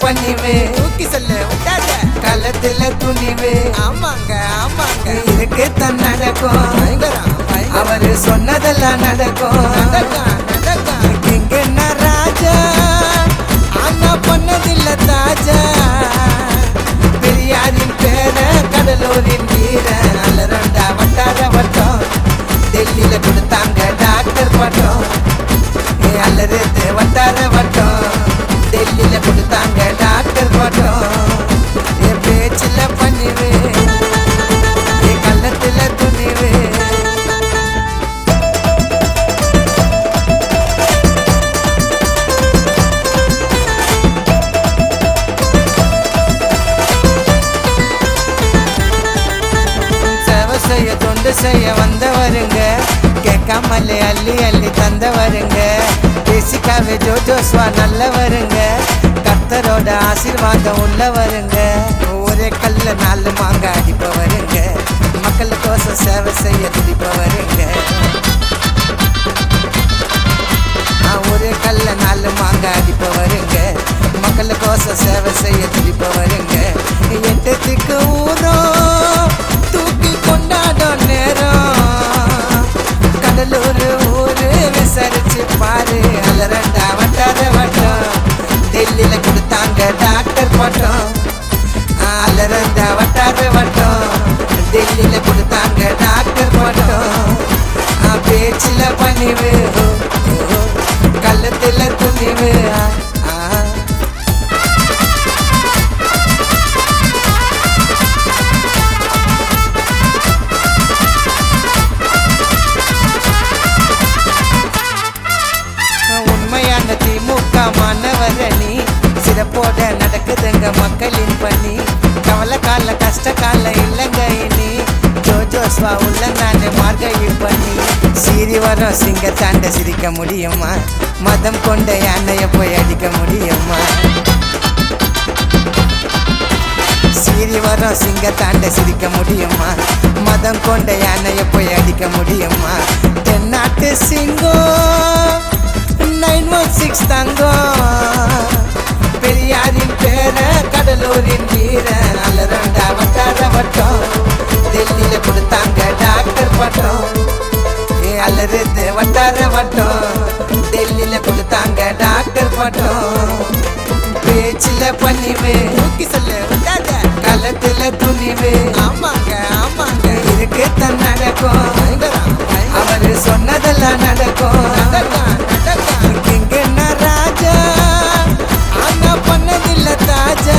பணிவு தூக்கி சொல்லு விட்டாத. களத்துல துணிவு ஆமாங்க ஆமாங்க. இதுக்கு தான் நடக்கும் பயங்கரம் பயங்கரம். அவரு சொன்னதெல்லாம் நடக்கும் நடக்கும் நடக்கும். இங்க ராஜா ஆனா பண்ணதில்ல தாஜா பெரியாரின் பேர கடலூரின் வீர அலரண்டா வட்டார வட்டம் டெல்லியில கொடுத்தாங்க டாக்டர் பட்டம் அலறது வட்டார வட்டம் டெல்லியில கொடுத்தாங்க டாக்டர் பட்டம் என் பேச்சில பணிவு என் கள்ளத்துல துணிவு செய்ய தொண்டு செய்ய வந்தவருங்க கேட்காமலே அள்ளி அள்ளி தந்தவருங்க பேசிக்காவே ஜோஜோஸ்வா நல்லவருங்க கர்த்தரோட ஆசீர்வாதம் உள்ளவருங்க ஒரே கல்ல 4 மாங்க அடிப்பவருங்க மக்களுக்கோசம் சேவை செய்ய துடிப்பவருங்க ஒரே கல்ல 4 மாங்க அடிப்பவருங்க மக்களுக்கோசம் சேவை செய்ய துடிப்பவருங்க எட்டத்துக்கு ஊரும் தூக்கி கொண்டாடும் நேரம் கடலூர் ஊரு விசாரிச்சு பாரு அலரண்டா வட்டார வட்டம் டெல்லியில கொடுத்தாங்க டாக்டர் பட்டம் அலரண்டா வட்டார வட்டம் டெல்லியில கொடுத்தாங்க டாக்டர் பட்டம் பேச்சில பணிவு கள்ளத்துல துணிவு திமுக மாணவரணி சிறப்போட நடக்குதுங்க மக்களின் பணி கவலை கால கஷ்ட கால இல்லைங்க இனி ஜோஜோஸ்வா உள்ள நானே மார்கழி பண்ணி சீறி வரும் சிங்க தாண்ட சிரிக்க முடியுமா மதம் கொண்ட யானைய போய் அடிக்க முடியுமா சீறி வரும் சிங்க தாண்ட சிரிக்க முடியுமா மதம் கொண்ட யானைய போய் அடிக்க முடியுமா தென்னாட்டு சிங்கம் 916 தங்கம் பெரியாரின் பேர கடலூரின் வீர அலரண்டா வட்டார வட்டம் டெல்லியில கொடுத்தாங்க டாக்டர் பட்டம் அலறது வட்டார வட்டம் டெல்லியில கொடுத்தாங்க டாக்டர் பட்டம் பேச்சில பணிவு தூக்கி சொல்லு விட்டாத. களத்துல துணிவு ஆமாங்க ஆமாங்க. இதுக்கு தான் நடக்கும் பயங்கரம் பயங்கரம். அவரு சொன்னதெல்லாம் நடக்கும் நடக்கும் நடக்கும். இங்க ராஜா ஆனா பண்ணதில்ல தாஜா